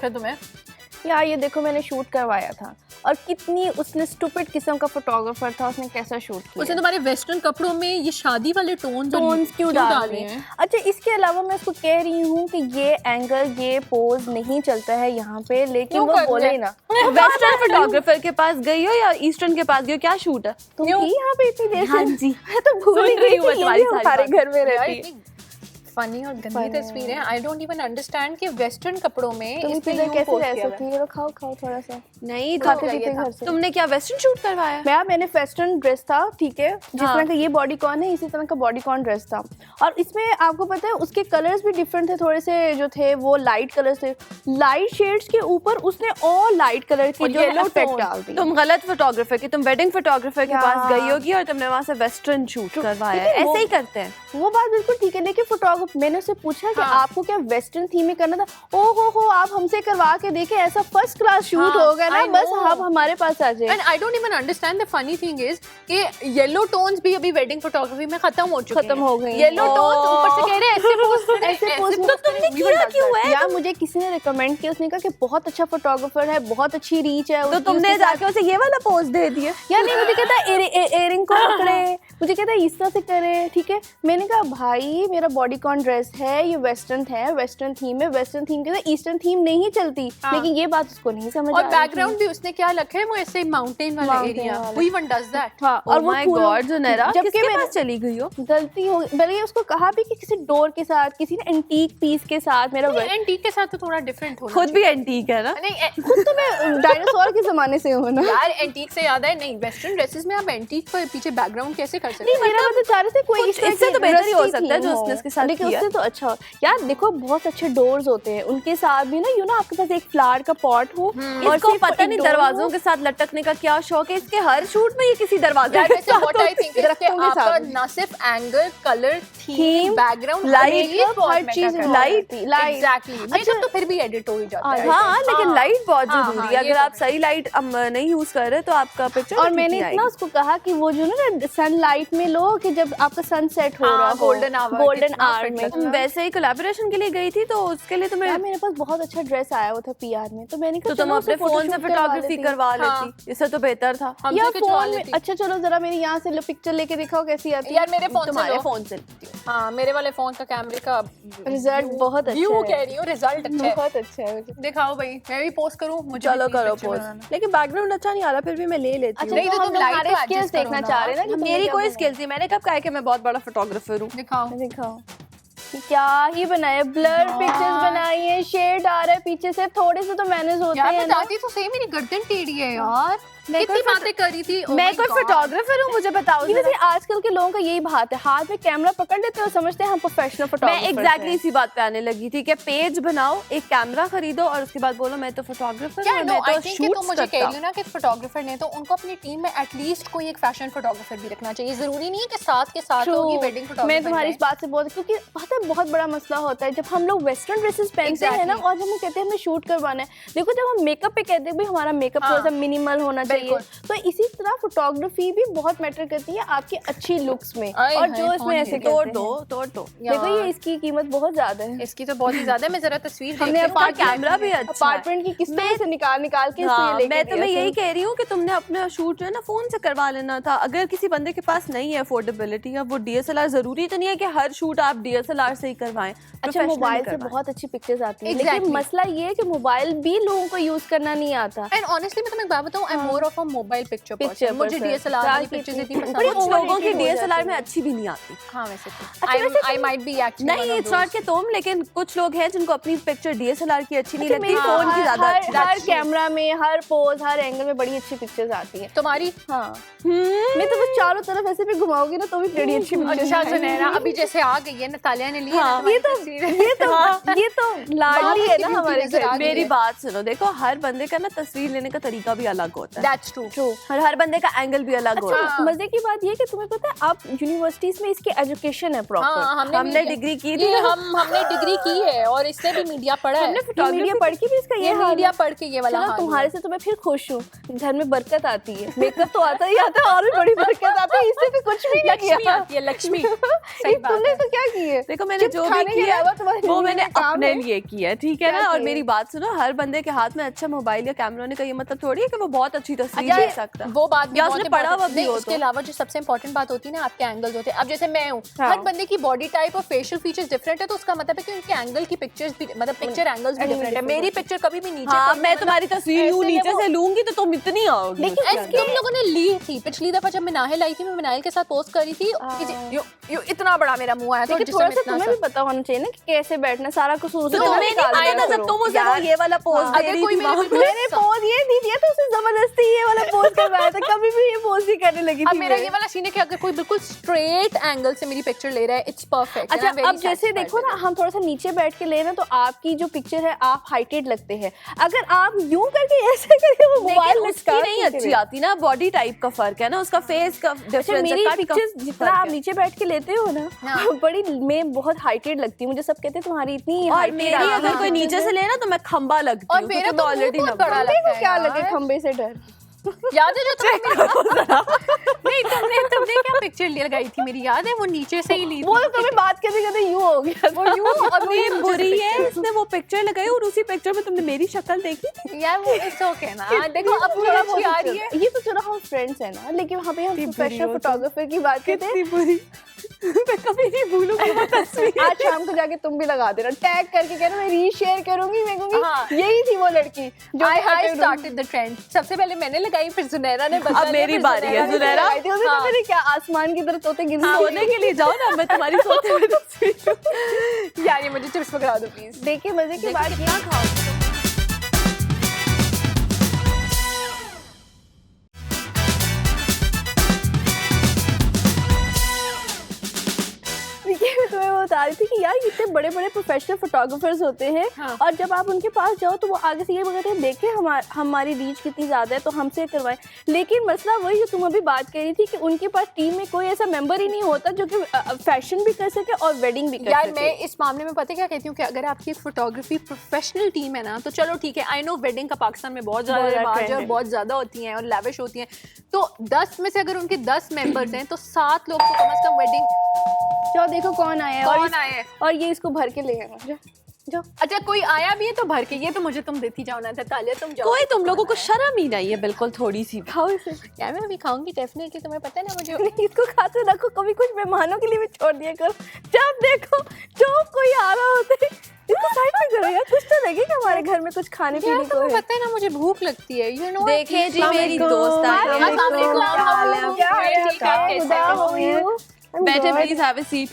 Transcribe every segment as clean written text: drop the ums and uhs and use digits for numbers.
शौक है तुम्हें? यार ये देखो मैंने शूट करवाया था और कितनी उसने स्टूपिड किस्म का फोटोग्राफर था, उसने कैसा शूट किया। उसने तुम्हारे वेस्टर्न कपड़ों में ये शादी वाले टोन्स क्यों डाल रहे हैं? अच्छा इसके अलावा मैं उसको कह रही हूँ कि ये एंगल ये पोज नहीं चलता है यहाँ पे, लेकिन वो बोले ना वेस्टर्न फोटोग्राफर के पास गई हो या ईस्टर्न के पास गई हो, क्या शूट है? तुम थी यहाँ पे इतनी देर से? हाँ जी मैं तो भूल ही गई थी, ये भी हमारे घर में रहती है। फनी और गंदी तस्वीरें। आई डोंट इवन अंडरस्टैंड कि वेस्टर्न कपड़ों में तुम इतनी देर कैसे रह सकती हो? खाओ खाओ थोड़ा सा। नहीं खा के जीते घर से। तुमने क्या वेस्टर्न शूट करवाया? मैंने वेस्टर्न ड्रेस था, ठीक है, जिस तरह का ये बॉडी कॉन है इसी तरह का बॉडी कॉन ड्रेस था, और इसमें आपको पता है उसके कलर्स भी डिफरेंट थे, थोड़े से जो थे वो लाइट कलर्स थे, लाइट शेड्स के ऊपर उसने और लाइट कलर की जो इफेक्ट डाल दी। तुम गलत फोटोग्राफर की, तुम वेडिंग फोटोग्राफर के पास गई होगी और तुमने वहाँ से वेस्टर्न शूट करवाया। ऐसे ही करते हैं। वो बात बिल्कुल ठीक है, लेकिन फोटोग्राफर मैंने उससे पूछा कि आपको क्या वेस्टर्न थीम में करना था? ओ हो आप हमसे करवा के देखे, ऐसा फर्स्ट क्लास शूट होगा ना, बस आप हमारे पास आ जाए। And I don't even understand the funny thing is कि येलो टोन्स भी अभी वेडिंग फोटोग्राफी में खत्म हो गए। येलो टोन्स ऊपर से कह रहे हैं ऐसे पोज तो तुमने किया क्यों है? यार मुझे किसी ने रिकमेंड किया, उसने कहा कि बहुत अच्छा फोटोग्राफर है, बहुत अच्छी रीच है, तो तुमने जाके उसे ये वाला पोज दे दिया? यार नहीं, मुझे कहता है इयरिंग को पकड़े, मुझे कहता है इस तरह से करे, ठीक है। मैंने कहा भाई मेरा बॉडीकॉन ड्रेस है, ये वेस्टर्न है, वेस्टर्न थीम है, वेस्टर्न थीम के साथ ईस्टर्न थीम नहीं चलती। लेकिन ये बात उसको नहीं समझ और बैकग्राउंड भी उसने क्या रखा है, वो ऐसे माउंटेन वाला area, who even does that. और वो गॉड जुनैरा जबकि किसके पास चली गई हो? गलती हो बल्कि उसको कहा भी कि किसी डोर के साथ, किसी ने एंटीक पीस के साथ। मेरा एंटीक के साथ तो थोड़ा डिफरेंट होना, खुद भी एंटीक है ना? नहीं खुद तो मैं डायनासोर के जमाने से हूं ना यार। एंटीक से याद है, नहीं वेस्टर्न ड्रेसेस में आप एंटीक पर पीछे बैकग्राउंड कैसे कर सकते हैं? मेरा मतलब चाह रहे थे कोई इससे तो बेहतर ही हो सकता है जो उसने इसके साथ किया, उससे तो अच्छा हो। यार देखो बहुत अच्छे डोर्स होते हैं, उनके साथ भी ना आपके पास एक फ्लावर का पॉट हो, और इसको पता नहीं दरवाजों के साथ लटकने का क्या शौक है, इसके हर शूट में ये किसी दरवाजे के साथ व्हाट आई थिंक आपका ना सिर्फ angle, colour, theme, background, light, हर चीज लाइट एग्जैक्टली। मेकअप तो फिर भी एडिट हो ही जाता है। हाँ लेकिन लाइट बहुत जरूरी है। अगर आप सही लाइट नहीं यूज कर रहे तो आपका पिक्चर। और मैंने इतना उसको कहा कि वो जो ना सनलाइट में लो, कि जब आपका सनसेट हो रहा है गोल्डन आवर में। वैसे ही कोलैबोरेशन के लिए गई थी तो उसके लिए तुम्हें मेरे पास बहुत अच्छा ड्रेस आया हुआ था पीआर में, तो मैंने कहा तुम अपने फोन से फोटोग्राफी करवा लेती, इससे तो बेहतर था। यार फोन में अच्छा चलो जरा मेरी यहाँ से पिक्चर लेके दिखाओ कैसी आती है। यार मेरे फोन तुम्हारे फोन से। हाँ मेरे वाले फोन का कैमरे का रिजल्ट बहुत अच्छा है। व्यू कह रही हूँ, रिजल्ट अच्छा है, बहुत अच्छा है। दिखाओ भाई, मैं भी पोस्ट करूँ? मुझे चलो करो पोस्ट, लेकिन बैकग्राउंड अच्छा नहीं आ रहा, फिर भी मैं ले लेती हूँ। नहीं तो तुम लाइट तो स्किल्स देखना चाह रहे हैं ना? मेरी कोई स्किल्स नहीं, मैंने कब कहा कि मैं बहुत बड़ा फोटोग्राफर हूँ। दिखाओ क्या ही बनाया, ब्लर पिक्चर्स बनाई है, शेड आ रहा है पीछे से, थोड़े से तो मैनेज होते हैं। यार बताती तो सही, मेरी गर्दन टेढ़ी है यार, कितनी बातें करी थी। मैं कोई फोटोग्राफर हूँ, मुझे बताओ। वैसे आजकल के लोगों का यही बात है, हाथ में कैमरा पकड़ लेते हैं और समझते हैं हम प्रोफेशनल फोटोग्राफर। मैं एग्जैक्टली इसी बात पे आने लगी थी कि पेज बनाओ, एक कैमरा खरीदो और उसके बाद बोलो मैं तो फोटोग्राफर हूँ, मैं तो शूट तो मुझे कह रही हूँ ना कि फोटोग्राफर ने तो उनको अपनी टीम में एटलीस्ट कोई एक फैशन फोटोग्राफर भी रखना चाहिए। जरूरी नहीं है कि साथ के साथ होगी वेडिंग फोटोग्राफर। मैं तुम्हारी इस बात से बहुत, क्योंकि पता है बहुत बड़ा मसला होता है जब हम लोग वेस्टर्न ड्रेसेस पहनते हैं ना और जब हम कहते हैं हमें शूट करवाना है। देखो जब हम मेकअप पे कहते हैं भाई हमारा मेकअप थोड़ा सा मिनिमल होना चाहिए, तो इसी तरह फोटोग्राफी भी बहुत मैटर करती है आपकी अच्छी लुक्स में। और जो इसमें ऐसे तोड़ दो देखो ये इसकी कीमत बहुत ज्यादा है, इसकी तो बहुत ही ज्यादा है। मैं जरा तस्वीर हमने कैमरा भी अच्छा, अपार्टमेंट की किस्तों से निकाल के मैं तुम्हें यही कह रही हूँ कि तुमने अपना शूट जो है ना फोन से करवा लेना था। अगर किसी बंदे के पास नहीं है अफोर्डेबिलिटी, अब वो DSLR, जरूरी तो नहीं है कि हर शूट आप DSLR से ही करवाएं। अच्छा मोबाइल से बहुत अच्छी पिक्चर्स आती है, लेकिन मसला ये है कि मोबाइल भी लोगों को यूज करना नहीं आता। एंड ऑनेस्टली मैं तुम्हें एक बात बताऊं, I am more of a mobile picture person. मुझे DSLR वाली पिक्चर्स इतनी पसंद है। कुछ लोगों की DSLR में अच्छी भी नहीं आती। हां वैसे तो आई माइट बी एक्चुअली नहीं, इट्स नॉट कि तुम, लेकिन कुछ लोग हैं जिनको अपनी पिक्चर DSLR की अच्छी नहीं लगती, फोन की ज्यादा अच्छी। हर कैमरा में, हर पोज, हर एंगल में बड़ी अच्छी पिक्चर्स आती है तुम्हारी। हाँ मैं तो बस चारों तरफ ऐसे भी घुमाओगी ना तो भी बड़ी अच्छी पिक्चर्स। अच्छा सुनहरा अभी जैसे आ गई है नतालिया ने ली है, ये तो लाडली है ना हमारे घर। मेरी बात सुनो, देखो हर बंदे का ना तस्वीर लेने का तरीका भी अलग होता है। That's true. और हर बंदे का एंगल भी अलग होता है। अच्छा, मजे की बात ये कि तुम्हें पता है आप यूनिवर्सिटीज में इसकी एजुकेशन है प्रॉपर। हमने डिग्री की थी, हमने डिग्री की है और इससे भी मीडिया पढ़ा है, मीडिया पढ़ के भी इसका ये मीडिया पढ़ के ये वाला। तुम्हारे से तो मैं फिर खुश हूँ, घर में बरकत आती है, मेकअप तो आता ही आता है और भी बड़ी बरकत आती है, इससे भी कुछ भी नहीं किया। ये लक्ष्मी तुमने तो क्या किया? देखो मैंने जो भी किया वो मैंने अपने लिए किया, ठीक है ना। और मेरी बात सुनो, हर बंदे के हाथ में अच्छा मोबाइल या कैमरा होने का ये मतलब थोड़ी है कि वो बहुत अच्छी तस्वीर ले सकता है। वो बात भी बहुत पढ़ा हुआ भी हो। उसके अलावा जो सबसे इंपॉर्टेंट बात होती है ना, आपके एंगल्स होते हैं। अब जैसे मैं हूँ, हर बंदे की बॉडी टाइप और फेशियल फीचर्स डिफरेंट है, तो उसका मतलब है कि उनके एंगल की पिक्चर्स भी, मतलब पिक्चर एंगल्स भी डिफरेंट है। मेरी पिक्चर कभी भी नीचे, मैं तुम्हारी तस्वीर यूं नीचे से लूंगी तो तुम इतनी आओगी। लेकिन हम लोगों ने ली थी पिछली दफा जब मैं नाहिल आई थी, मैं नाहिल के साथ पोस्ट करी थी, इतना बड़ा मेरा मुंह आया था। थोड़ा सा तुम्हें भी पता होना चाहिए ना कि कैसे बैठना, सारा कसूर तुम्हें नहीं आया था जब तुम उसे ये वाला पोज दे रही थी। मैंने पोज ये नहीं दिया तो उसे जबरदस्ती ये वाला पोज करवाया था, कभी भी ये पोज ही करने लगी थी। अब मेरा ये वाला सीन है कि अगर कोई बिल्कुल स्ट्रेट एंगल से मेरी पिक्चर ले रहा है, इट्स परफेक्ट। अच्छा, अब जैसे देखो ना, हम थोड़ा सा नीचे बैठ के ले रहे हैं तो आपकी जो पिक्चर है आप हाइटेड लगते हैं। अगर आप यूं करके ऐसे करके वो मोबाइल उसकी नहीं अच्छी आती ना, बॉडी टाइप का फर्क है ना, उसका फेस का डिफरेंस। मेरी पिक्चर्स जितना आप नीचे बैठ के लेते हो ना, बड़ी मैं बहुत हाइटेड लगती हूँ। मुझे सब कहते हैं तुम्हारी इतनी और मेरी अगर कोई नीचे से ले ना तो मैं खंबा लगती हूँ। और मेरा तो ऑलरेडी बड़ा लगता है। क्या लगे खंबे से डर? याद है जो नहीं तुमने क्या पिक्चर लगाई थी मेरी, याद है? वो नीचे से ही ली थी। वो तो तुम्हें बात करते करते यूं हो गया, वो यूं। अपनी बुरी है, इसने वो पिक्चर लगाई और उसी पिक्चर में तुमने मेरी शक्ल देखी थी यार। वो इट्स ओके ना, देखो अब थोड़ा अच्छी आ रही है। ये तो चलो हम फ्रेंड्स हैं ना, लेकिन वहाँ पे हम प्रोफेशनल फोटोग्राफर की बात करते हैं। बुरी मैं कभी नहीं भूलूंगी वो तस्वीर। आज शाम को जाके तुम भी लगा देना, टैग करके कहना मैं रीशेयर करूंगी, मैं कहूंगी यही थी वो लड़की जो I started the trend। सबसे पहले मैंने लगाई, फिर जुनैरा ने बदला। अब मेरी बारी है। जुनैरा मैंने क्या आसमान की तरफ तोते गिनती सोने के लिए जाओ ना, मैं तुम्हारी सोते हुए तस्वीर। यार ये मुझे चिप्स पकड़ा दो प्लीज। देखिए मजे की बात क्या खाओ। तुम्हें वो बता रही थी कि यार इतने बड़े बड़े प्रोफेशनल फोटोग्राफर्स होते हैं। हाँ। और जब आप उनके पास जाओ तो वो आगे से ये कहते हैं देखें हमारी रीच कितनी ज़्यादा है तो हमसे करवाएं। लेकिन मसला वही जो तुम अभी बात कर रही थी कि उनके पास टीम में कोई ऐसा मेंबर ही नहीं होता जो कि फैशन भी कर सके और वेडिंग भी कर सके। यार मैं इस मामले में पता क्या कहती हूँ कि अगर आपकी फोटोग्राफी प्रोफेशनल टीम है ना तो चलो ठीक है। आई नो वेडिंग का पाकिस्तान में बहुत ज़्यादा रिवाज है और बहुत ज़्यादा होती हैं और लैविश होती हैं, तो 10 में से अगर उनके 10 मेंबर्स हैं तो 7 लोग तो कम से कम वेडिंग। जाओ देखो कौन आया है और ये इसको भर के ले आना जो। अच्छा कोई आया भी है तो भर के, ये तो मुझे तुम देती जाओ ना। तालिया तुम जाओ। कोई तुम लोगों को शर्म ही नहीं है बिल्कुल थोड़ी सी। खाओ इसे। यार मैं अभी खाऊंगी डेफिनेटली, तुम्हें पता है ना मुझे। इसको खाते रखो, कभी कुछ मेहमानों के लिए भी छोड़ दिया करो। जब देखो जो कोई आ रहा होता है इसको साइड में करो यार, कुछ तो लगे कि हमारे घर में कुछ खाने पीने को है। पता है ना मुझे भूख लगती है, यू नो। देखिए जी मेरी दोस्त आई है। बैठे प्लीज हैव अ सीट।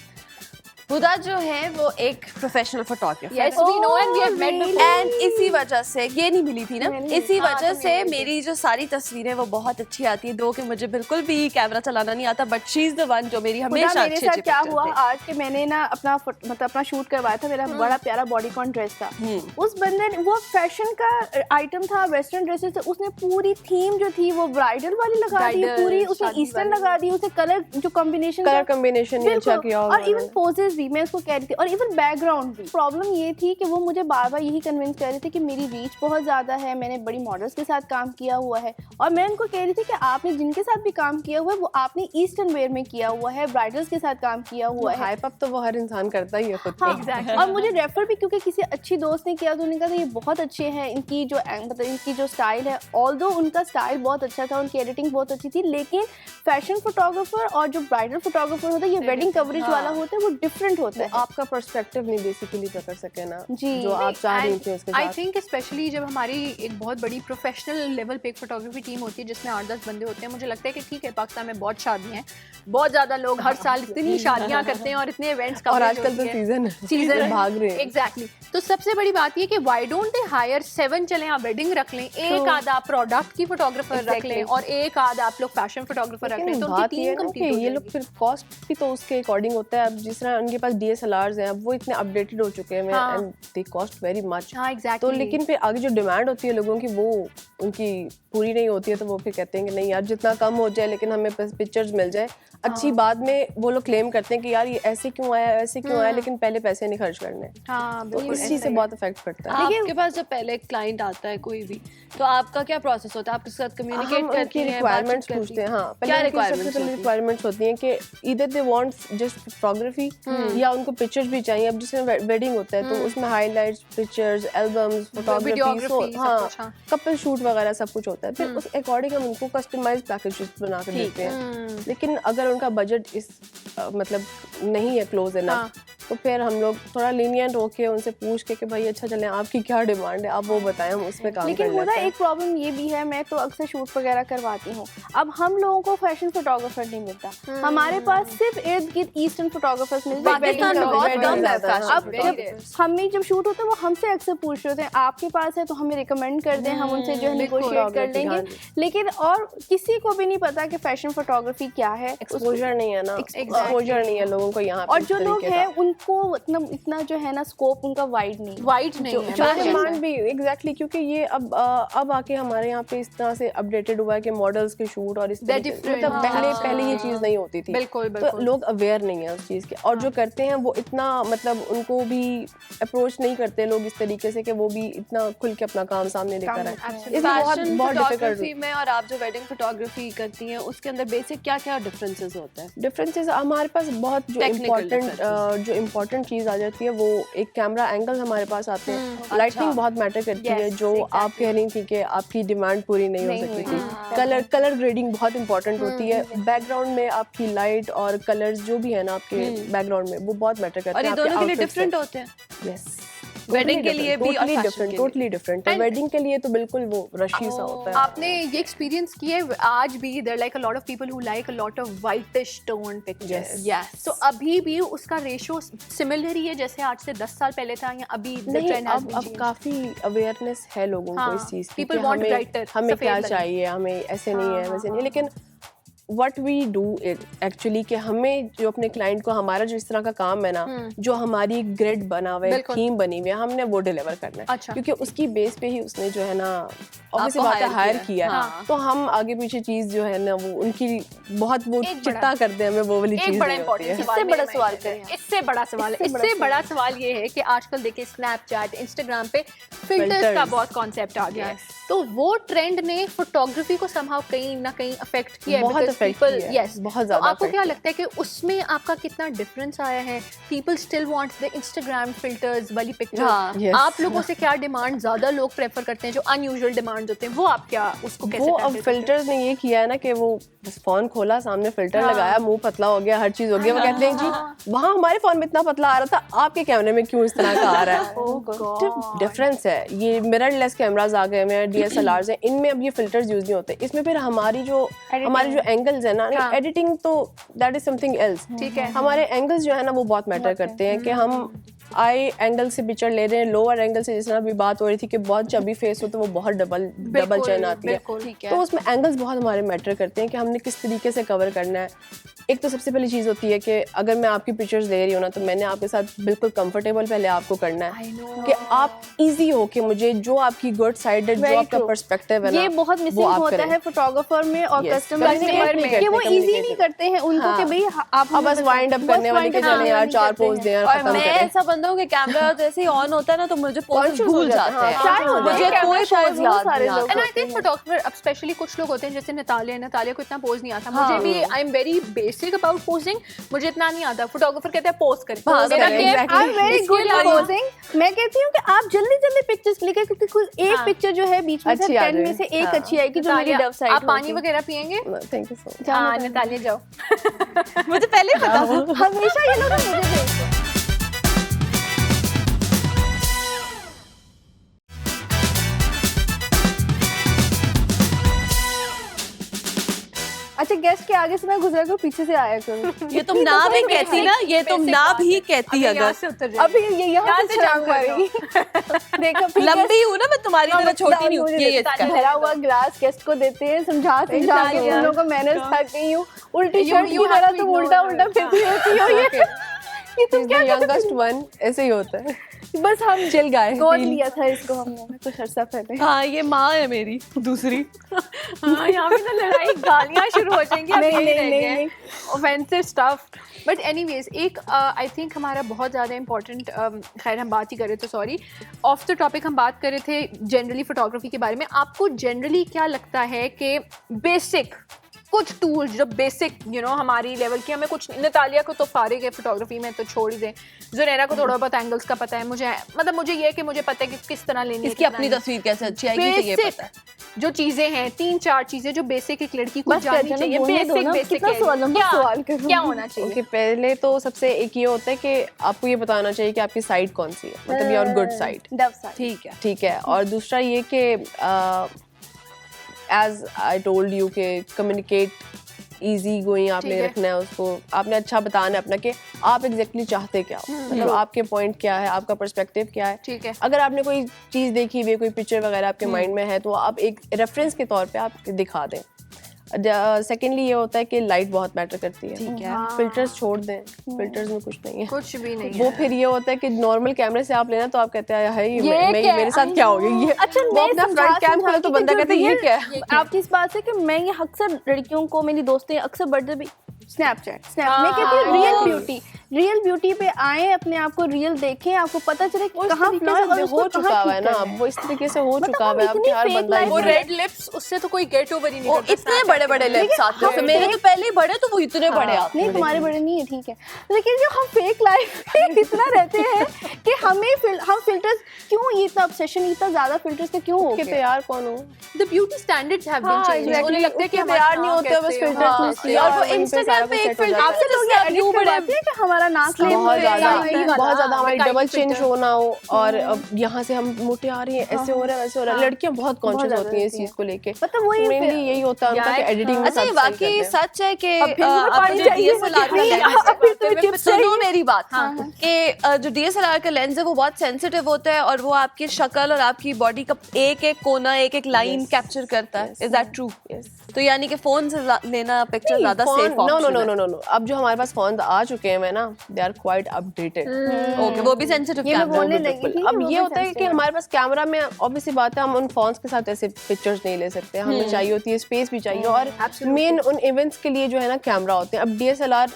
हुदा जो है वो एक प्रोफेशनल फोटोग्राफर है। Yes, we know and we have met before. And इसी वजह से ये नहीं मिली थी ना, इसी वजह से मेरी जो सारी तस्वीरें वो बहुत अच्छी आती है। दो कि मुझे बिल्कुल भी कैमरा चलाना नहीं आता, but she is the one जो मेरी हमेशा मेरे साथ क्या हुआ आज के मैंने ना अपना शूट करवाया था, मेरा बड़ा प्यारा बॉडीकॉन ड्रेस था। उस बंदे ने वो फैशन का आइटम था, वेस्टर्न ड्रेसेस थे, उसने पूरी थीम जो थी वो ब्राइडल वाली लगा दी, पूरी उसने ईस्टर्न लगा दी, उसने कलर जो कॉम्बिनेशन अच्छा किया और इवन पोजेस भी मैं उसको कह रही थी और इवन बैकग्राउंड भी। प्रॉब्लम ये थी कि वो मुझे बार बार यही कन्विंस कर रहे थे कि मेरी रीच बहुत ज़्यादा है, मैंने बड़ी मॉडल्स के साथ काम किया हुआ है। और मैं उनको कह रही थी कि आपने जिनके साथ भी काम किया हुआ है वो आपने ईस्टर्न वेयर में किया हुआ है, ब्राइडल्स के साथ काम किया हुआ है। हाइप अप तो वो हर इंसान करता ही है खुद। हाँ, exactly. और मुझे रेफर भी क्योंकि किसी अच्छी दोस्त ने किया तो उन्होंने कहा ये बहुत अच्छे हैं, इनकी जो मतलब इनकी जो स्टाइल है, ऑल्दो उनका स्टाइल बहुत अच्छा था, उनकी एडिटिंग बहुत अच्छी थी, लेकिन फैशन फोटोग्राफर और जो ब्राइडल फोटोग्राफर होता है, ये वेडिंग कवरेज वाला होता है, वो डिफरेंट होता है। आपका पर्सपेक्टिव नहीं बेसिकली पकड़ सके ना जी, जो आप चाह रही थी उसके साथ। आई थिंक स्पेशली जब हमारी एक बहुत बड़ी प्रोफेशनल लेवल पे एक फोटोग्राफी टीम होती है जिसमें 8-10 बंदे होते हैं, मुझे लगता है कि ठीक है पाकिस्तान में बहुत शादियां हैं, बहुत ज्यादा लोग हर साल इतनी शादियां करते हैं और इतने इवेंट्स और आजकल तो सीजन भाग रहे हैं। एग्जैक्टली। तो सबसे बड़ी बात ये कि व्हाई डोंट दे हायर 7 चलें आप वेडिंग रख लें, एक आधा आप प्रोडक्ट की फोटोग्राफर रख लें और एक आधा आप लोग फैशन फोटोग्राफर रख लें, तो उनकी टीम कंप्लीट हो जाएगी। ये लोग फिर कॉस्ट भी तो उसके अकॉर्डिंग होता है। अब जिस तरह उनके जिनके पास DSLRs हैं अब वो इतने अपडेटेड हो चुके हैं हाँ. And they cost very much. हाँ exactly. तो लेकिन फिर आगे जो डिमांड होती है लोगों की वो उनकी पूरी नहीं होती है, तो वो फिर कहते हैं कि नहीं यार जितना कम हो जाए लेकिन हमें पिक्चर्स मिल जाए अच्छी। बाद में वो लोग क्लेम करते हैं कि यार ये ऐसे क्यों आया ऐसे क्यों आया, लेकिन पहले पैसे नहीं खर्च करने। हाँ, तो इस चीज़ से बहुत इफेक्ट पड़ता है। आपके पास जब पहले क्लाइंट आता है कोई भी, तो आपका क्या प्रोसेस होता है? आप किसके साथ कम्युनिकेट करती हैं, रिक्वायरमेंट्स पूछते हैं। हाँ, क्या रिक्वायरमेंट्स होती हैं कि either they want just photography या उनको पिक्चर्स भी चाहिए। अब जिसमें वेडिंग होता है तो उसमें हाईलाइट्स, पिक्चर्स, एल्बम्स, फोटोग्राफी, हाँ कपल शूट वगैरह सब कुछ होता है। फिर उस अकॉर्डिंग हम उनको कस्टमाइज पैकेजेस बना के देते हैं। लेकिन अगर उनका बजट इस मतलब नहीं है क्लोज इनफ, तो फिर हम लोग थोड़ा लीनियंट होके उनसे पूछ के कि भाई अच्छा चलें आपकी क्या डिमांड है आप वो बताएं, हम उसमें काम लेकिन होता है। एक प्रॉब्लम ये भी है, मैं तो अक्सर शूट वगैरह करवाती हूँ, अब हम लोगों को फैशन फोटोग्राफर नहीं मिलता। हमारे पास सिर्फ इर्द गिर्द ईस्टर्न फोटोग्राफर्स मिलते हैं। अब हमें जब शूट होता है वो हमसे अक्सर पूछ रहे होते हैं आपके पास है तो हमें रिकमेंड कर दें, हम उनसे जो है नेगोशिएट कर लेंगे। लेकिन और किसी को भी नहीं पता कि फैशन फोटोग्राफी क्या है, एक्सपोजर नहीं है ना, एक्सपोजर नहीं है लोगों को यहाँ। और जो लोग हैं उनको मतलब इतना जो है ना स्कोप उनका वाइड नहीं है। डिमांड भी एग्जैक्टली, क्योंकि ये अब आके हमारे यहाँ पे इस तरह से अपडेटेड हुआ है कि मॉडल्स के शूट और इस मतलब पहले ये चीज़ नहीं होती थी। बिल्कुल तो लोग अवेयर नहीं है उस चीज़ के, और जो करते हैं वो इतना मतलब उनको भी अप्रोच नहीं करते लोग इस तरीके से कि वो भी इतना खुल के अपना काम सामने लेकर आए। बहुत फोटोग्राफी में और आप जो वेडिंग फोटोग्राफी करती हैं उसके अंदर बेसिक क्या क्या डिफरेंसेस होते हैं? डिफरेंसेस हमारे पास बहुत जो इम्पोर्टेंट चीज़ आ जाती है वो एक कैमरा एंगल हमारे पास आते हैं। लाइटिंग बहुत मैटर करती है, जो आप कह रही थी कि आपकी डिमांड पूरी नहीं हो सकती थी। कलर ग्रेडिंग बहुत इंपॉर्टेंट होती है। बैकग्राउंड में आपकी लाइट और कलर्स जो भी है ना आपके बैकग्राउंड में वो बहुत मैटर करते हैं। और ये दोनों के लिए डिफरेंट होते हैं? यस, वेडिंग के लिए भी और टोटली डिफरेंट है। वेडिंग के लिए तो बिल्कुल वो रशी सा होता है। आपने ये एक्सपीरियंस किया है? आज भी there like a lot of people who like a lot of whitish tone pictures. Yes, तो अभी भी उसका रेशो सिमिलर ही है जैसे आज से 10 साल पहले था, या अभी अब काफी अवेयरनेस है लोगों को इस चीज की कि हमें क्या चाहिए, हमें ऐसे नहीं है वैसे नहीं। लेकिन what we do it actually कि हमें जो अपने क्लाइंट को हमारा जो इस तरह का काम है ना, जो हमारी ग्रिड बना हुआ है, थीम बनी हुई है, हमने वो डिलीवर करना है। अच्छा। क्योंकि उसकी बेस पे ही उसने जो है ना ऑब्वियसली बात है हायर किया है। तो हम आगे पीछे चीज जो है ना वो उनकी बहुत वो चिट्टा कर दे, हमें वो वाली चीज नहीं होती है। इससे बड़ा सवाल करें, इससे बड़ा सवाल ये है कि आजकल देखिए स्नैपचैट, इंस्टाग्राम पे फिल्टर्स का बहुत कॉन्सेप्ट आ गया है। तो वो ट्रेंड ने फोटोग्राफी को समहाउ कहीं ना कहीं अफेक्ट किया है। बहुत ज्यादा। तो आपको क्या लगता है कि उसमें आपका कितना डिफरेंस आया है? People still want the Instagram filters वाली पिक्चर। आप लोगों से क्या डिमांड ज्यादा लोग प्रेफर करते हैं, जो अनयूजुअल डिमांड होते हैं, वो आप क्या उसको कैसे? वो अब फिल्टर्स ने ये किया है ना कि वो बस फोन खोला, सामने फिल्टर लगाया, मुंह पतला हो गया, हर चीज हो गया। वो कहते हैं जी वहाँ हमारे फोन में इतना पतला आ रहा था, आपके कैमरे में क्यों इस तरह का आ रहा है? डिफरेंस है। ये मिररलेस कैमरास आ गए हैं, DSLRs हैं, इनमें अब ये फिल्टर्स यूज नहीं होते। इसमें फिर हमारी जो एंगल्स है ना, एडिटिंग तो दैट इज समथिंग एल्स। ठीक है, हमारे एंगल्स जो है ना वो बहुत मैटर करते हैं कि हम आई एंगल से पिक्चर ले रहे हैं, लोअर एंगल से, जिस तरह अभी बात हो रही थी कि बहुत चबी फेस हो तो वो बहुत डबल चैन आती है। तो उसमें एंगल्स बहुत हमारे मैटर करते हैं कि हमने किस तरीके से कवर करना है। एक तो सबसे पहली चीज़ होती है कि अगर मैं आपकी पिक्चर्स दे रही हूँ ना, तो मैंने आपके साथ बिल्कुल कंफर्टेबल पहले आपको करना है कि आप इजी हो के मुझे जो आपकी गुड साइड है, जो आपका पर्सपेक्टिव है ना, ये बहुत मिसिंग होता है फोटोग्राफर में और कस्टमर में कि वो इजी नहीं करते हैं उनको कि भाई आप बस वाइंड अप करने वाले के चले यार 4 पोज दें और मैं ऐसा बंदा हूँ कि कैमरा जैसे ही ऑन होता है ना तो मुझे पोज भूल जाते हैं, मुझे कोई पोज याद नहीं आता। एंड आई थिंक फोटोग्राफर अब स्पेशली कुछ लोग होते हैं जैसे नतालिया को इतना पोज नहीं आता। मुझे भी I am very basic about posing, मुझे इतना नहीं आता। फोटोग्राफर कहते हैं पोज करें, I am very good at posing. मैं कहती हूँ कि आप जल्दी पिक्चर्स क्लिक करके, क्योंकि एक पिक्चर जो है बीच में से 10 में से एक अच्छी आएगी जो मेरी डब साइड। आप पानी वगैरह पिएंगे? Thank you so much. हाँ नतालिया जाओ। मुझे पहले ही पता था, हमेशा ये लोग मुझे भेजते हैं। अच्छा, गेस्ट के आगे से मैं गुजरा करूँ, पीछे से आया करूँ। ये तुम ना भी कहती ना, ये तुम ना भी कहती अगर अभी ये यहाँ से जाम करेगी। देखो लंबी हूँ ना मैं, तुम्हारी तरह छोटी नहीं हूँ। ये भरा हुआ ग्लास गेस्ट को देते हैं, समझा के उन लोगों को मैनेज थक गई हूँ। उल्टी शर्ट की तरह तुम उल्टा फिरती होती हो। ये ये तुम क्या यंगेस्ट वन, ऐसे ही होता है, बस हम चिल गाय गोद लिया था इसको हमने कुछ अर्सा पहले। हाँ ये माँ है मेरी दूसरी। हाँ यहाँ पे तो लड़ाई गालियाँ शुरू हो जाएंगी, अब नहीं, यही नहीं, रहेंगे नहीं। Offensive stuff. बट एनीवेज एक आई थिंक हमारा बहुत ज़्यादा इंपॉर्टेंट, खैर हम बात ही कर रहे थे, सॉरी ऑफ द टॉपिक हम बात कर रहे थे जनरली फोटोग्राफी के बारे में। आपको जनरली क्या लगता है कि बेसिक कुछ टूल्स जो बेसिक हमारी लेवल की, हमें कुछ, नतालिया को तो फारिग है फोटोग्राफी में तो छोड़ ही दें, ज़ुनैरा को थोड़ा बहुत एंगल्स का पता है, मुझे ये कि मुझे पता है कि किस तरह लेनी है, इसकी अपनी तस्वीर कैसे अच्छी आएगी तो ये पता है। जो चीजें हैं 3-4 चीजें जो बेसिक एक लड़की को बस जाननी कर चाहिए, बोलने दो ना, बेसिक कितना सवाल करूं। क्या होना चाहिए? ओके, पहले तो सबसे एक ये होता है कि आपको ये बताना चाहिए कि आपकी साइड कौन सी है, मतलब your good side, Dove side. ठीक है। ठीक है। और दूसरा ये कि एज आई टोल्ड यू कि कम्युनिकेट इजी गोइंग आपने रखना है उसको, आपने अच्छा बताना है अपना कि आप एग्जैक्टली चाहते क्या हो, मतलब आपके पॉइंट क्या है, आपका पर्सपेक्टिव क्या है। ठीक है। अगर आपने कोई चीज़ देखी हुई है, कोई पिक्चर वगैरह आपके माइंड में है, तो आप एक रेफरेंस के तौर पे आप दिखा दें। सेकेंडली ये होता है कि लाइट बहुत मैटर करती है, ठीक है। फिल्टर्स छोड़ दें, फिल्टर्स में कुछ नहीं है, कुछ भी नहीं वो है। फिर ये होता है कि नॉर्मल कैमरे से आप लेना तो आप कहते हैं हाय ये मेरे साथ क्या हो गया, ये अच्छा वो मैं अपना फ्रंट कैम खोले तो बंदा कहता है ये क्या है। आपकी इस बात से कि मैं ये अक्सर लड़कियों को, मेरी दोस्तें अक्सर बर्थडे भी स्नैपचैट मैं कहती हूँ रियल ब्यूटी पे आए, अपने आप को रियल देखें, आपको पता चले कहाँ हो चुका हुआ है ना, अब वो इस तरीके से हो चुका हुआ है, अब हर बंदा वो रेड लिप्स, उससे तो कोई गेट ओवर ही नहीं वो करता। इतने बड़े बड़े लिप्स आते हैं, मेरे तो पहले ही बड़े, तो वो इतने बड़े आते नहीं तुम्हारे बड़े नहीं है, ठीक है, लेकिन जो हम फेक लाइफ में इतना रहते हैं कि हम फिल्टर्स क्यों, ये इतना ऑब्सेशन, इतना ज्यादा फिल्टर्स के क्यों हो कि गए? तैयार कौन हो, The beauty standards have been changed. उन्हें लगता है कि हम तैयार नहीं होते, बस फिल्टर और वो इंस्टाग्राम पे एक फिल्टर आपसे लोग ये एडिट करवाते हैं कि हमारा नाक बहुत ज्यादा हमारी डबल चिन शो ना हो, और अब यहाँ से हम मोटे आ रही हैं, ऐसे हो रहा है वैसे हो रहा है। लड़कियां बहुत कॉन्शियस होती हैं इस चीज को लेके, मतलब वही मेनली यही होता है उनका कि एडिटिंग में अच्छा ये वाकई सच है कि चाहिए। सुनो मेरी बात कि जो DSLR का लेंस है वो बहुत सेंसिटिव होता है और वो आपकी शक्ल और आपकी बॉडी का एक एक कोना, एक एक लाइन कैप्चर करता है। Is that true? तो यानी कि फोन से लेना पिक्चर ज्यादा सेफ ऑप्शन है। नो, अब जो हमारे पास फोन आ चुके हैं ना, they are quite updated. Okay, वो भी सेंसिटिव कैमरा। बोलने लगी थी अब ये होता है कि हमारे पास कैमरा में ऑब्वियसली बात है, हम उन फोन्स के साथ ऐसे पिक्चर्स नहीं ले सकते, हमें चाहिए होती है स्पेस भी चाहिए, और मेन उन इवेंट्स के लिए जो है ना कैमरा होते हैं। अब DSLR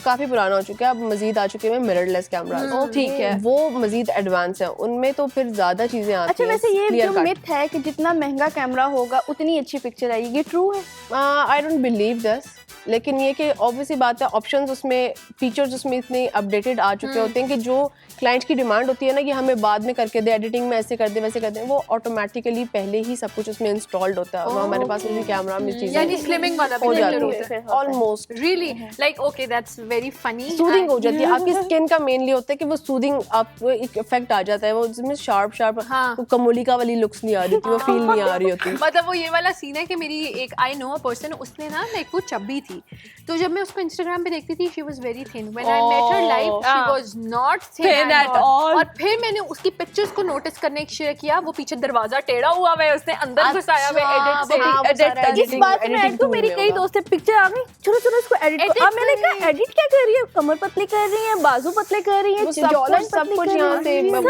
काफी पुराना हो चुका है, अब मजीद आ चुके हैं मिररलेस कैमरा, ठीक है, वो मजीद एडवांस है, उनमें तो फिर ज्यादा चीजें आती हैं। अच्छा वैसे ये जो मिथ है कि जितना महंगा कैमरा होगा उतनी अच्छी पिक्चर आएगी, ये ट्रू है? आई डोंट बिलीव दिस, लेकिन ये कि ऑब्वियसली बात है, ऑप्शंस उसमें, फीचर्स उसमें इतने अपडेटेड आ चुके होते हैं कि जो क्लाइंट्स की डिमांड होती है ना कि हमें बाद में करके दे, एडिटिंग में ऐसे कर दे वैसे कर दे, वो ऑटोमेटिकली पहले ही सब कुछ उसमें इंस्टॉल्ड होता है, और हमारे पास उसी कैमरा में चीजें यानी स्लिमिंग वाला हो भी जाती होता है almost, really like okay that's very funny, soothing हो जाती है। आपकी स्किन का मेनली होता है कि वो सूदिंग, आपको एक इफेक्ट आ जाता है, वो जिसमें शार्प वो कमोलिका वाली लुक्स नहीं आ रही थी, वो फील नहीं आ रही होती। मतलब वो ये वाला सीन है कि मेरी एक आई नो अ पर्सन, उसने ना लाइक वो चब्बी थी, तो जब मैं उसको इंस्टाग्राम पे देखती थी she was very thin, when I met her live she was not thin at all. और फिर मैंने उसकी पिक्चर्स को नोटिस करने की शुरू किया, वो पीछे दरवाजा टेढ़ा हुआ हुआ है, उसने अंदर घुसाया हुआ एडिट से। इस बात में ऐड तो मेरी कई दोस्तें पिक्चर आ गई, चलो इसको एडिट करो। अब मैंने कहा एडिट क्या कर रही है, कमर पतली कर रही है, बाजू पतले कर रही है, जॉलन सब कुछ यहाँ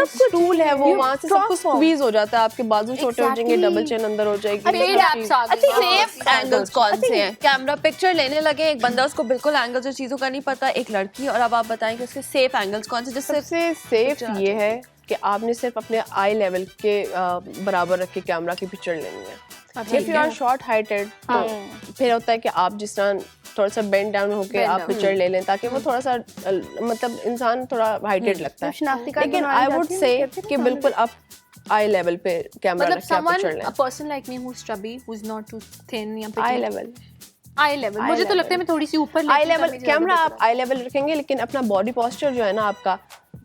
से टूल है, वो वहाँ से सब कुछ स्क्वीज हो जाता है, आपके बाजू छोटे हो जाएंगे, डबल चिन अंदर हो जाएगी। सेफ एंगल्स कौन से हैं? कैमरा पिक्चर लेने लगे, एक बंदा उसको बिल्कुल एंगल्स और चीजों का नहीं पता, एक लड़की, और अब आप बताएं कि उसके सेफ एंगल्स कौन से? जिससे सबसे सेफ ये है कि आपने सिर्फ अपने आई लेवल के बराबर रख के कैमरा की पिक्चर लेनी है। If you are short heighted तो फिर होता है कि आप जिस तरह थोड़ा सा बेंड डाउन होके आप पिक्चर ले लें, ताकि वो थोड़ा सा मतलब इंसान थोड़ा हाइटेड लगता है। लेकिन आई वुड से कि बिल्कुल आप आई लेवल पे कैमरा रख के आप पिक्चर लें। a person like me who's chubby, who's not too thin या आई लेवल मुझे तो लगता है मैं थोड़ी सी ऊपर आई लेवल कैमरा आप आई लेवल रखेंगे, लेकिन अपना बॉडी पोस्चर जो है ना आपका,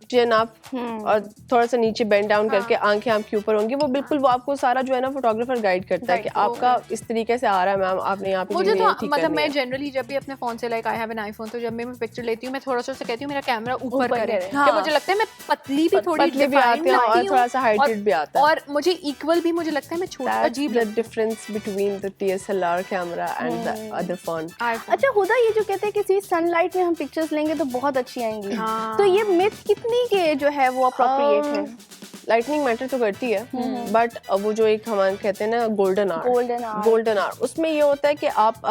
चिन अप और थोड़ा सा नीचे बेंड डाउन करके आंखें आपके ऊपर होंगी, वो बिल्कुल वो आपको सारा जो है ना फोटोग्राफर गाइड करता है कि आपका इस तरीके से आ रहा है मैम, आपने यहाँ पे मुझे तो मतलब मैं जनरली जब भी अपने फोन से like I have an iPhone, तो जब मैं पिक्चर लेती हूँ मैं थोड़ा सा कहती हूँ मेरा कैमरा ऊपर करे, कि मुझे लगता है मैं पतली भी थोड़ी भी आती हूँ और थोड़ा सा हाइटेड भी आता है, और मुझे इक्वल भी मुझे लगता है मैं छोटा, अजीब the difference between the DSLR camera and the other phone. अच्छा हुदा, ये जो कहते हैं कि सिर्फ सनलाइट में हम पिक्चर्स लेंगे तो बहुत अच्छी आएंगी, तो ये मिथ कितनी के जो है वो अप्रोप्रिएट है? लाइटनिंग मैटर तो करती है, बट वो जो एक हम कहते हैं ना गोल्डन आवर, उसमें ये होता है कि आप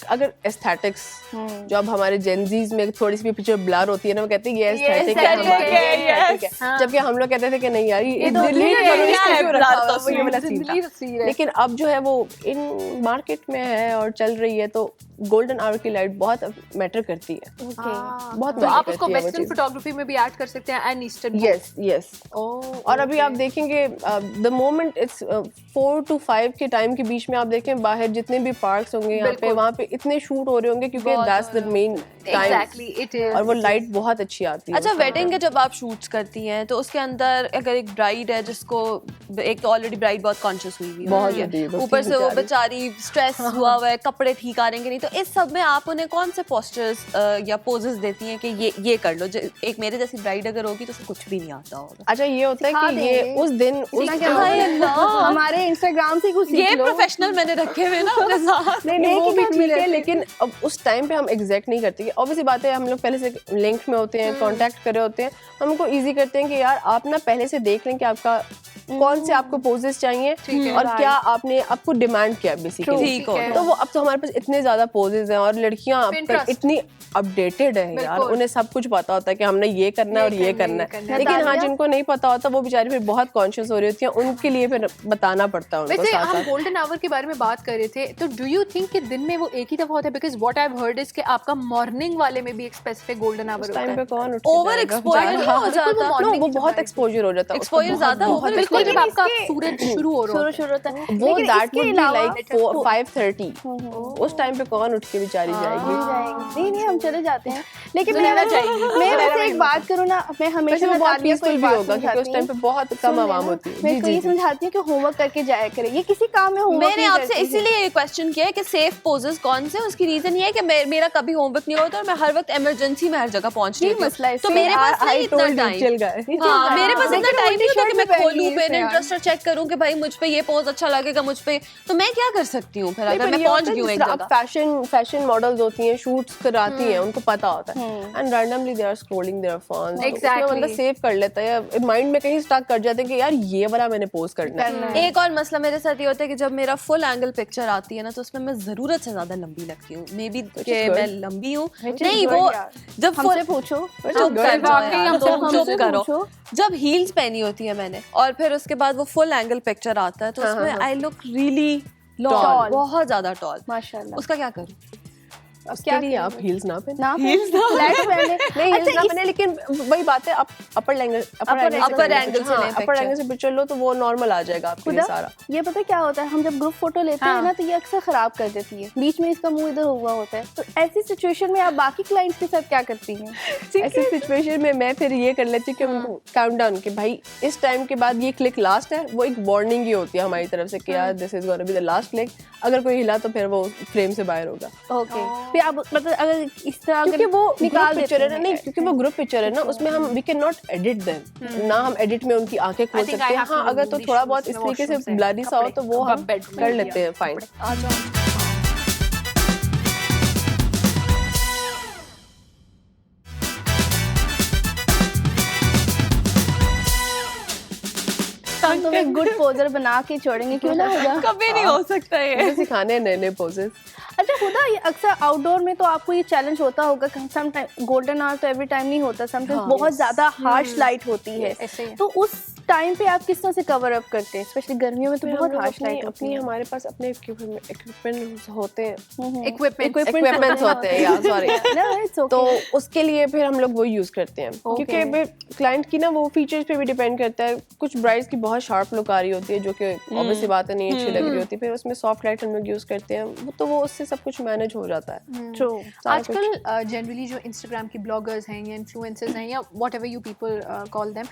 अगर एस्थेटिक्स जो अब हमारे जेनजीज में थोड़ी सी भी पिक्चर ब्लर होती है ना, वो कहते हैं ये एस्थेटिक है हमारी, जबकि हम लोग कहते थे कि नहीं यार ये डिलीट करो, इसको क्यों रखा हुआ है, ये वाला सीन था। लेकिन अब जो है वो इन मार्केट में है और चल रही है, तो गोल्डन आवर की लाइट बहुत मैटर करती है, बहुत। तो आप उसको वेस्टर्न फोटोग्राफी में भी ऐड कर सकते हैं एंड ईस्टर्न। यस। और अभी आप देखेंगे द मोमेंट इट्स 4 to 5 के टाइम के बीच में आप देखें बाहर जितने भी पार्क्स होंगे यहाँ पे, वहाँ पे इतने शूट हो रहे होंगे क्योंकि दैट्स द मेन टाइम, और वो लाइट बहुत अच्छी आती है। अच्छा, वेडिंग के जब आप शूट्स करती हैं तो उसके अंदर अगर एक ब्राइड है जिसको, एक तो ऑलरेडी ब्राइड बहुत कॉन्शियस हुई हुई है, ऊपर से वो बेचारी स्ट्रेस हुआ हुआ है, कपड़े ठीक आ रहेंगे नहीं, तो इस सब में आप उन्हें कौन से पोस्टर्स या पोजेस देती हैं कि ये कर लो? एक मेरे जैसी ब्राइड अगर होगी तो उसे कुछ भी नहीं आता होगा। अच्छा, ये होता है कि ये उस दिन हमारे इंस्टाग्राम से कुछ ये प्रोफेशनल मैंने रखे हुए ना अपने साथ। नहीं वो भी ठीक है, लेकिन अब उस टाइम पे हम एग्जैक्ट नहीं करते। ऑब्वियसली बात है, हम लोग पहले से लिंक में होते हैं, कांटेक्ट कर रहे होते हैं, हमको इजी करते हैं कि यार आप ना पहले से देख लें कि आपका कौन से आपको पोजेस चाहिए और क्या आपने आपको डिमांड किया बेसिकली। तो वो अब तो हमारे पास इतने ज्यादा पोजेस हैं और लड़कियां अब इतनी अपडेटेड है यार, उन्हें सब कुछ पता होता है कि हमने ये करना है और ये करना है। लेकिन हाँ, जिनको नहीं पता होता वो बेचारी फिर बहुत कॉन्शियस हो रही होती है, उनके लिए फिर बताना पड़ता है उनको। वैसे हम गोल्डन आवर के बारे में बात कर रहे थे, तो डू यू थिंक कि दिन में वो एक ही दफा होता है? Because what I have heard is कि आपका मॉर्निंग वाले में भी एक स्पेसिफिक गोल्डन आवर होता है। टाइम पे कौन ओवर एक्सपोजर हो जाता है? वो बहुत एक्सपोजर हो जाता है, एक्सपोजर ज्यादा ओवर, बिल्कुल जब आपका सूरज शुरू होता है वो दैट वुड बी लाइक 5:30 उस टाइम पे कौन उठ के बेचारी जाएगी? नहीं हम चले जाते हैं, लेकिन मैं वैसे एक बात करूँ ना, मैं हमेशा पीसफुल भी होगा क्योंकि उस टाइम पे बहुत कम आवाम होती है। मैं ये समझाती हूँ कि होमवर्क करके जाया करे, ये किसी काम में होमवर्क। मैंने आपसे इसीलिए ये क्वेश्चन किया है कि सेफ पोजेस कौन से, उसकी रीजन ये है कि मेरा कभी होमवर्क नहीं होता और मैं हर वक्त इमरजेंसी में हर जगह पहुंचती हूँ, तो मेरे पास नहीं इतना टाइम। हाँ, मेरे पास इतना टाइम नहीं होता कि मैं खोलूं पिनिंटरेस्ट और चेक करूं कि भाई मुझ पे ये पोज अच्छा लगेगा मुझ पे, तो मैं क्या कर सकती हूँ फिर अगर मैं पहुंच गई हूं एक जगह? फैशन मॉडल्स होती हैं, शूट्स कराती हैं, उनको पता होता है and randomly they are scrolling their phones, मतलब सेव कर लेता है, माइंड में कहीं स्टक कर जाते हैं कि यार ये वाला मैंने पोस्ट करना है। एक और मसला मेरे साथ ये होता है कि जब मेरा फुल एंगल पिक्चर आती है ना, तो उसमें मैं जरूरत से ज्यादा लंबी लगती हूँ, मे बी कि मैं लंबी हूँ नहीं, वो जब हमसे पूछो, चुप करो, जब हील्स पहनी होती है मैंने और फिर उसके बाद वो फुल एंगल पिक्चर आता है तो उसमें आई लुक रियली टॉल, बहुत ज्यादा टॉल माशाल्लाह। उसका क्या करूं? उसके लिए आप हील्स ना पहने, नहीं हील्स ना पहने, लेकिन वही बात है, आप अपर एंगल से पिक्चर लो तो वो नॉर्मल आ जाएगा आपके लिए सारा। ये पता क्या होता है, हम जब ग्रुप फोटो लेते हैं ना तो ये अक्सर खराब कर देती है, बीच में इसका मुंह इधर हुआ होता है, तो ऐसी सिचुएशन में आप बाकी क्लाइंट्स के साथ क्या करती हैं? ऐसी सिचुएशन में मैं फिर ये कर लेती हूँ कि उनको काउंटडाउन कि भाई इस टाइम के बाद ये क्लिक लास्ट है, वो एक वार्निंग ही होती है हमारी तरफ से कि यार this is gonna be the last click, अगर कोई हिला तो फिर वो फ्रेम से बाहर होगा। ओके, फिर आप मतलब अगर इस तरह क्योंकि वो निकाल पिक्चर है ना, नहीं क्योंकि वो ग्रुप पिक्चर है ना, उसमें हम we can not edit them ना, हम एडिट में उनकी आंखें खोल सकते हैं। हाँ, अगर तो थोड़ा बहुत इस तरीके से ब्लरी सा हो तो वो हम कर लेते हैं, फाइन। हम तुम्हें गुड पोजर बना के छोड़ेंगे, क्यों ना होगा? कभी नहीं हो सकता ये, सिखाने नए नए पोजेस। अच्छा खुदा, ये अक्सर आउटडोर में तो आपको ये चैलेंज होता होगा, सम टाइम गोल्डन आवर तो एवरी टाइम नहीं होता, समटाइम्स बहुत ज्यादा हार्श लाइट होती है, तो उस टाइम पे आप किस तरह से कवर अप करते हैं, स्पेशली गर्मियों में तो बहुत हार्श लाइट होती अपनी है। हमारे पास अपने इक्विपमेंट होते हैं, इक्विपमेंट्स होते हैं या सॉरी No, it's okay. तो उसके लिए फिर हम लोग वो यूज करते हैं क्योंकि क्लाइंट की ना वो फीचर्स पे भी डिपेंड करता है। कुछ ब्राइट्स की बहुत शार्प लुक आ रही होती है जो कि ऑब्वियसली बात है नहीं अच्छी लग रही होती, फिर उसमें सॉफ्ट लाइट हम लोग यूज करते हैं, तो वो उससे सब कुछ मैनेज हो जाता है। True. आजकल जनरली जो इंस्टाग्राम की ब्लॉगर्स हैं या इन्फ्लुएंसर्स हैं या whatever you people call them,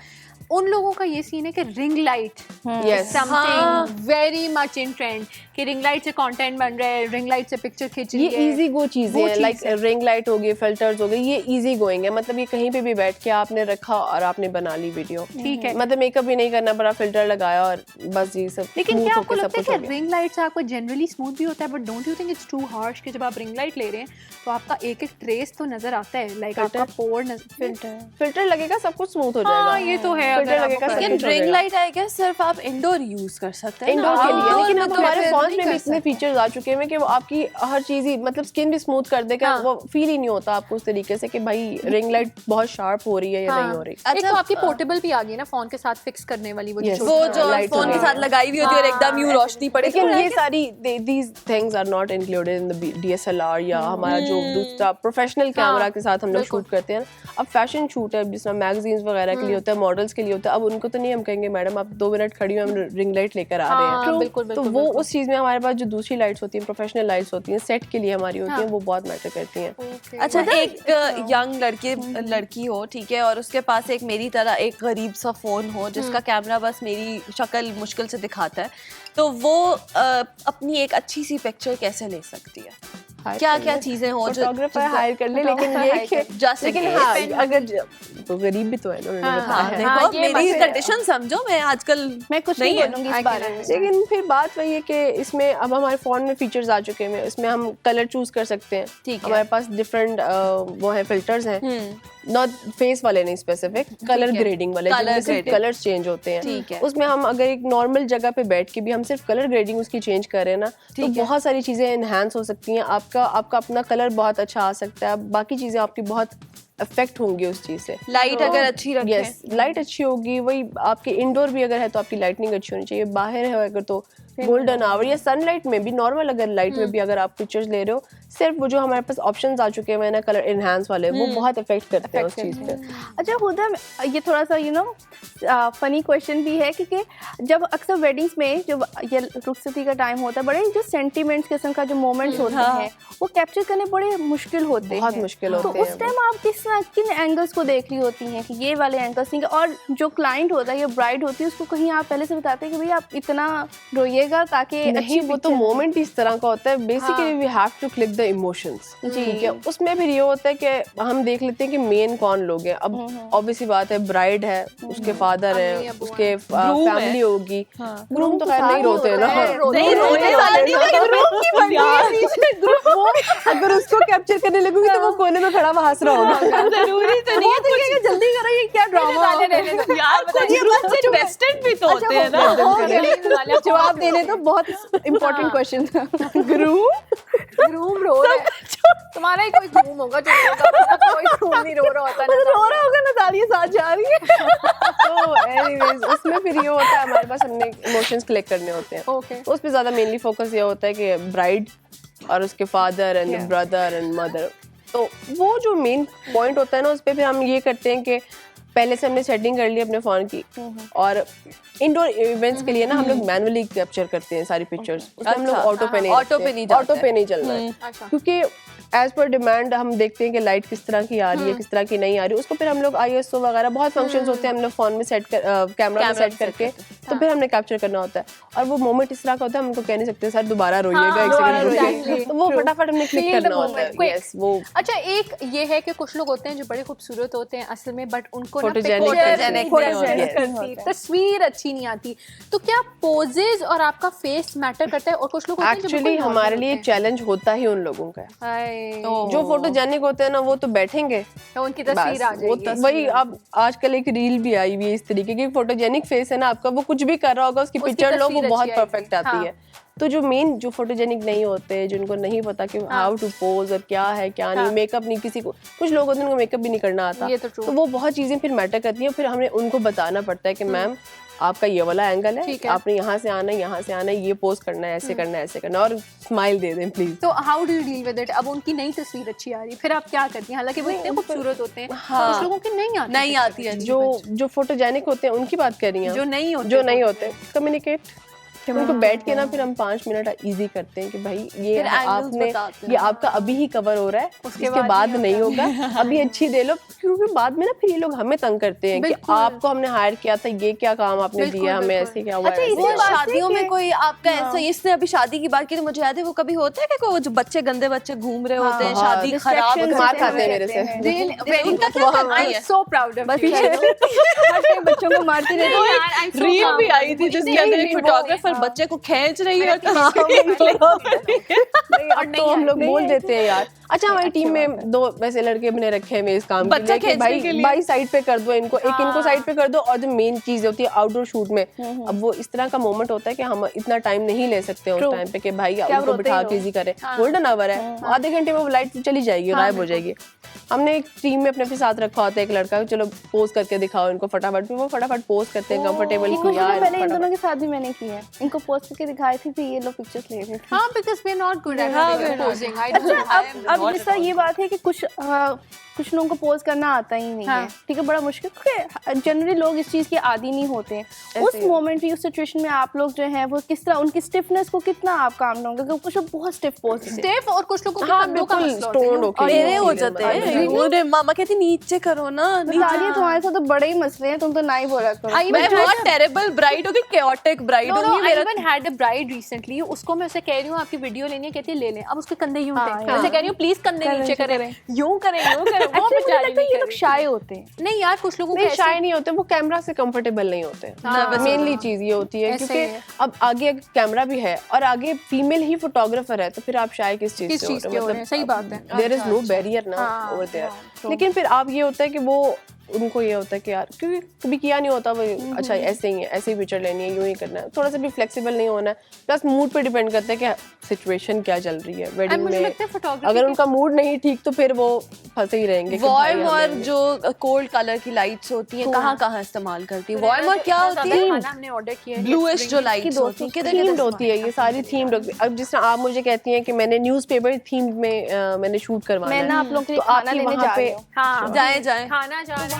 उन लोगों का ये सीन है कि ring light Yes. Something very much in trend, कि रिंग लाइट से कंटेंट बन रहा है, रिंग लाइट से पिक्चर खींच रही ये है। इजी गो चीजें हैं, लाइक रिंग लाइट हो गई, फिल्टर्स हो गए, ये इजी गोइंग है। मतलब ये कहीं पे भी बैठ के आपने रखा और आपने बना ली वीडियो, ठीक है। मतलब मेकअप भी नहीं करना पड़ा, फिल्टर लगाया और बस ये सब। लेकिन क्या आपको लगता है कि रिंग लाइट से आपको जनरली स्मूथ भी होता है, but don't you think it's too harsh कि जब आप रिंग लाइट ले रहे हैं तो आपका एक एक ट्रेस तो नजर आता है, लाइक आपका पोर फिल्टर लगेगा सब कुछ स्मूथ हो जाएगा। हाँ, ये तो है। फिल्टर अगर लगेगा आपको सब लेकिन कुछ हो रिंग जाएगा। लाइट आई गेस सिर्फ आप इंडोर यूज कर सकते हैं इंडोर के लिए, लेकिन अब तो हमारे फिर फोन नहीं में कर भी इतने सकते। फीचर्स आ चुके हैं कि वो आपकी हर चीज ही मतलब स्किन भी स्मूथ कर देगा। हाँ। वो फील ही नहीं होता आपको उस तरीके से कि भाई रिंग लाइट बहुत शार्प हो रही है या नहीं हो रही। एक तो आपकी पोर्टेबल भी आ गई ना फोन के साथ फिक्स करने वाली, वो Yes. वो जो लाइट फोन के होती साथ है। लगाई हुई होती है और एकदम यूं रोशनी पड़े। लेकिन ये सारी these things are not included in the DSLR या हमारा जो दूसरा प्रोफेशनल कैमरा के साथ हम लोग शूट करते हैं। अब फैशन शूट है जिसमें मैगजीन्स वगैरह के लिए होता है, मॉडल्स के लिए होता है, अब उनको तो नहीं हम कहेंगे मैडम आप 2 मिनट खड़ी हो, हम रिंग लाइट लेकर आ रहे हैं। हाँ, बिल्कुल, तो बिल्कुल, वो बिल्कुल। उस चीज में हमारे पास जो दूसरी लाइट्स होती हैं, प्रोफेशनल लाइट्स होती हैं, सेट के लिए हमारी होती हैं, वो बहुत मैटर करती हैं। अच्छा, एक यंग लड़की हो, ठीक है, और उसके पास एक मेरी तरह एक गरीब सा फोन हो जिसका कैमरा बस मेरी शक्ल मुश्किल से दिखाता है, तो वो अपनी एक अच्छी सी पिक्चर कैसे ले सकती है? क्या क्या चीजें हो जो फोटोग्राफर हायर कर ले, लेकिन ये Just in लेकिन case. हाँ अगर तो गरीब भी तो है ना, उन्होंने बताया है। देखो ये मेरी बात है। कंडीशन समझो, मैं आजकल मैं कुछ नहीं है। बोलूंगी इस बारे में। लेकिन फिर बात वही है कि इसमें अब हमारे फोन में फीचर्स आ चुके हैं, इसमें हम कलर चूज कर सकते हैं। ठीक है। हमारे पास डिफरेंट वो है फिल्टर्स हैं, नॉट फेस वाले नहीं, स्पेसिफिक कलर ग्रेडिंग वाले, Color जिनमें सिर्फ grading। कलर्स चेंज होते हैं। ठीक है। उसमें हम अगर एक नॉर्मल जगह पे बैठ के भी हम सिर्फ कलर ग्रेडिंग उसकी चेंज कर रहे हैं ना, तो बहुत सारी चीजें एनहांस हो सकती हैं। आपका अपना कलर बहुत अच्छा आ सकता है, बाकी चीजें आपकी बहुत अफेक्ट होंगी उस चीज से। लाइट अगर अच्छी रखें। यस, लाइट अच्छी होगी, वही आपके इंडोर भी अगर है तो आपकी लाइटनिंग अच्छी होनी चाहिए, बाहर है अगर तो गोल्डन आवर या सनलाइट में भी, नॉर्मल अगर लाइट में भी अगर आप पिक्चर्स ले रहे हो, सिर्फ वो जो हमारे पास ऑप्शंस आ चुके हैं ना कलर एनहांस वाले, वो बहुत इफेक्ट करते हैं उस चीज पे। अच्छा हुदा, ये थोड़ा सा फनी क्वेश्चन भी है क्योंकि जब अक्सर वेडिंग्स में जो ये रुखसती का टाइम होता है, बड़े जो सेंटिमेंट्स किस्म का जो मोमेंट्स होते हैं वो कैप्चर करने बड़े मुश्किल होते हैं, बहुत मुश्किल होते तो हैं उस टाइम आप किन एंगल्स को देख रही होती हैं कि ये वाले एंगल्स नहीं, और जो क्लाइंट होता है या ब्राइड होती है उसको कहीं आप पहले से बताते हैं कि भाई आप इतना रोइएगा ताकि नहीं, वो तो मोमेंट इस तरह का होता है, basically we have to click the emotions. ठीक है, उसमें फिर ये होता है कि हम देख लेते हैं कि मेन कौन लोग हैं। अब ऑब्वियसली बात है, ब्राइड है, उसके फादर है, उसके फैमिली होगी, ग्रूम तो खैर नहीं रोते ना, नहीं रोने वाले नहीं, लेकिन ग्रूम की अगर उसको कैप्चर करने लगूंगी तो वो कोने में खड़ा हुआ हंस रहा होगा। जरूरी तो नहीं है, जल्दी करो, ये क्या ड्रामा यार कुछ ये बच्चे इन्वेस्टेड भी तो होते हैं ना। जवाब देने तो बहुत इम्पोर्टेंट क्वेश्चन था। ग्रूम रो रहा है, तुम्हारा ही कोई ग्रूम होगा जो रोगा, कोई ग्रूम नहीं रो रहा होता। रो रहा होगा, नतालिया साथ जा रही है। तो एनीवेज उसमें फिर ये होता है हमारे पास हमने इमोशंस कलेक्ट करने होते हैं। ओके, उस पे ज्यादा मेनली फोकस ये होता है कि ब्राइड और उसके father and brother and mother, तो वो जो मेन पॉइंट होता है ना, उस पे फिर हम ये करते हैं कि पहले से हमने सेटिंग कर ली अपने फोन की, और इंडोर इवेंट्स के लिए ना हम लोग मैनुअली कैप्चर करते हैं सारी पिक्चर्स। उसमें हम लोग ऑटो पे नहीं चल रहा है, क्योंकि एज पर डिमांड हम देखते हैं कि लाइट किस तरह की आ रही है, किस तरह की नहीं आ रही है। उसको फिर हम लोग ISO वगैरह बहुत फंक्शंस होते हैं, हम लोग फोन में सेट कर कैमरा में सेट करके तो फिर हमने कैप्चर करना होता है। और वो मोमेंट इस तरह का होता है, हम उनको कह नहीं सकते सर दोबारा रोइएगा, एक सेकंड रुकिए, तो वो फटाफट हमने क्लिक करना होता है। यस, वो अच्छा, एक ये है कि कुछ लोग होते हैं जो बड़े खूबसूरत होते हैं असल में, बट उनको तस्वीर अच्छी नहीं आती, तो क्या पोजेज और आपका फेस मैटर करता है? और कुछ लोग एक्चुअली हमारे लिए चैलेंज होता ही उन लोगों का है जो फोटोजेनिक होते हैं ना, वो तो बैठेंगे तो उनकी तस्वीर आ जाएगी। वही अब आजकल एक रील भी आई हुई है इस तरीके की, फोटोजेनिक फेस है ना आपका, वो कुछ भी कर रहा होगा उसकी पिक्चर लो, वो बहुत परफेक्ट आती है। तो जो मेन जो फोटोजेनिक नहीं होते, जिनको नहीं पता कि हाउ टू पोज और क्या है क्या नहीं, मेकअप नहीं, किसी को कुछ लोग होते हैं उनको मेकअप भी नहीं करना आता, तो वो बहुत चीजें फिर मैटर करती हैं। फिर हमें उनको बताना पड़ता है कि मैम आपका ये वाला एंगल है, ठीक है। आपने यहाँ से आना है, यहाँ से आना है, ये पोज करना है, ऐसे करना है, ऐसे करना है, और स्माइल दे दें प्लीज। तो how do you deal with it? अब उनकी नई तस्वीर अच्छी आ रही है, फिर आप क्या करती हैं? हालांकि वो इतने खूबसूरत होते हैं, कुछ लोगों की नहीं आती है। जो फोटोजेनिक होते हैं उनकी बात कर रही हैं, जो नहीं होते कम्युनिकेट उनको बैठ के ना फिर हम 5 मिनट इजी करते हैं कि भाई ये आपने ये आपका अभी ही कवर हो रहा है, उसके बाद नहीं होगा, अभी अच्छी दे लो, क्योंकि बाद में ना फिर ये लोग हमें तंग करते हैं कि आपको हमने हायर किया था, ये क्या काम आपने दिया हमें, ऐसे क्या हुआ। अच्छा, शादियों में कोई आपका ऐसा, इसने अभी शादी की बात की तो मुझे याद है वो कभी होता है कि कोई जो बच्चे गंदे बच्चे घूम रहे होते हैं, शादी खराब, मार खाते हैं मेरे से। उनका क्या करती है? सो प्राउड ऑफ बस पीछे बच्चों को मारती रहती है। रील भी आई थी जिसके अंदर एक फोटोग्राफर बच्चे को खींच रही है और तो हम लोग बोल देते हैं यार। अच्छा, हमारी टीम में 2 वैसे लड़के बने रखे हैं इस काम के लिए कि भाई साइड पे कर दो इनको, एक इनको साइड पे कर दो, और जो मेन चीज होती है आउटडोर शूट में, अब वो इस तरह का मोमेंट होता है कि हम इतना टाइम नहीं ले सकते उस टाइम पे कि भाई उनको बिठा के इजी करें। गोल्डन आवर है, आधे घंटे में वो लाइट चली जाएगी, गायब हो जाएगी। हमने एक टीम में अपने साथ रखा होता है एक लड़का, चलो पोज करके दिखाओ इनको फटाफट, वो फटाफट पोज करते हैं कंफर्टेबल। पहले इन दोनों के साथ भी मैंने किया है, इनको पोज करके दिखाई थी, फिर ये लोग पिक्चर्स ले रहे थे। हाँ, because we're not good at posing. अच्छा, अब जैसा ये बात है कि कुछ लोगों को पोज करना आता ही नहीं है, ठीक है, बड़ा मुश्किल, क्योंकि जनरली लोग इस चीज के आदी नहीं होते हैं। उस मोमेंट में, उस सिचुएशन में आप लोग जो है वो किस तरह उनकी स्टिफनेस को कितना आप काम लोगे? क्योंकि कुछ लोग बहुत स्टिफ पोज स्टिफ, और कुछ लोगों के कंधों का मसला होता है, मेरे हो जाते हैं। मेरे मामा कहती नीचे करो ना, नीचे। तुम्हारे साथ तो बड़े ही मसले हैं, तुम तो ना ही बोला करो। मैं बहुत टेरिबल ब्राइड होगी, chaotic ब्राइड होगी। I even had a bride recently, उसको मैं उसे कह रही हूँ आपकी वीडियो लेनी है, कहती है ले लें। अब उसके कंधे यूं थे, मैं उसे कह रही हूँ प्लीज कंधे नीचे करें, यूं करें, वो बेचारी नहीं। ये लोग शाय होते हैं। नहीं यार, कुछ लोगों को शाय नहीं होते, वो कैमरा से कंफर्टेबल नहीं होते। मेनली चीज ये होती है, क्योंकि अब आगे कैमरा भी है और आगे फीमेल ही फोटोग्राफर है, तो फिर आप शाय किस चीज से हो रहे हैं? सही बात है, देयर इज नो बैरियर ना ओवर देयर। लेकिन फिर आप ये होता है कि वो उनको ये होता है कि यार क्योंकि कभी किया नहीं होता वो, अच्छा ऐसे ही है, ऐसे ही पिक्चर लेनी है, यूं ही करना है, थोड़ा सा भी फ्लेक्सिबल नहीं होना है। प्लस मूड पे डिपेंड करता है कि सिचुएशन क्या चल रही है वेडिंग में। अगर उनका मूड नहीं ठीक तो फिर वो फंसे ही रहेंगे। वार्म और जो कोल्ड कलर की लाइट्स होती हैं, कहाँ इस्तेमाल करती है? वार्म और क्या होती है? हमने ऑर्डर किया है ब्लूइश जो लाइट्स होती हैं, थीम्ड होती है, ये सारी थीम्ड होती है। अब जिस तरह आप मुझे कहती हैं कि मैंने न्यूज़पेपर थीम में मैंने शूट करवाना है, मैं ना आप लोग के लिए तो खाना लेने जा रही हूं। जाएं खाना जा रहे हैं।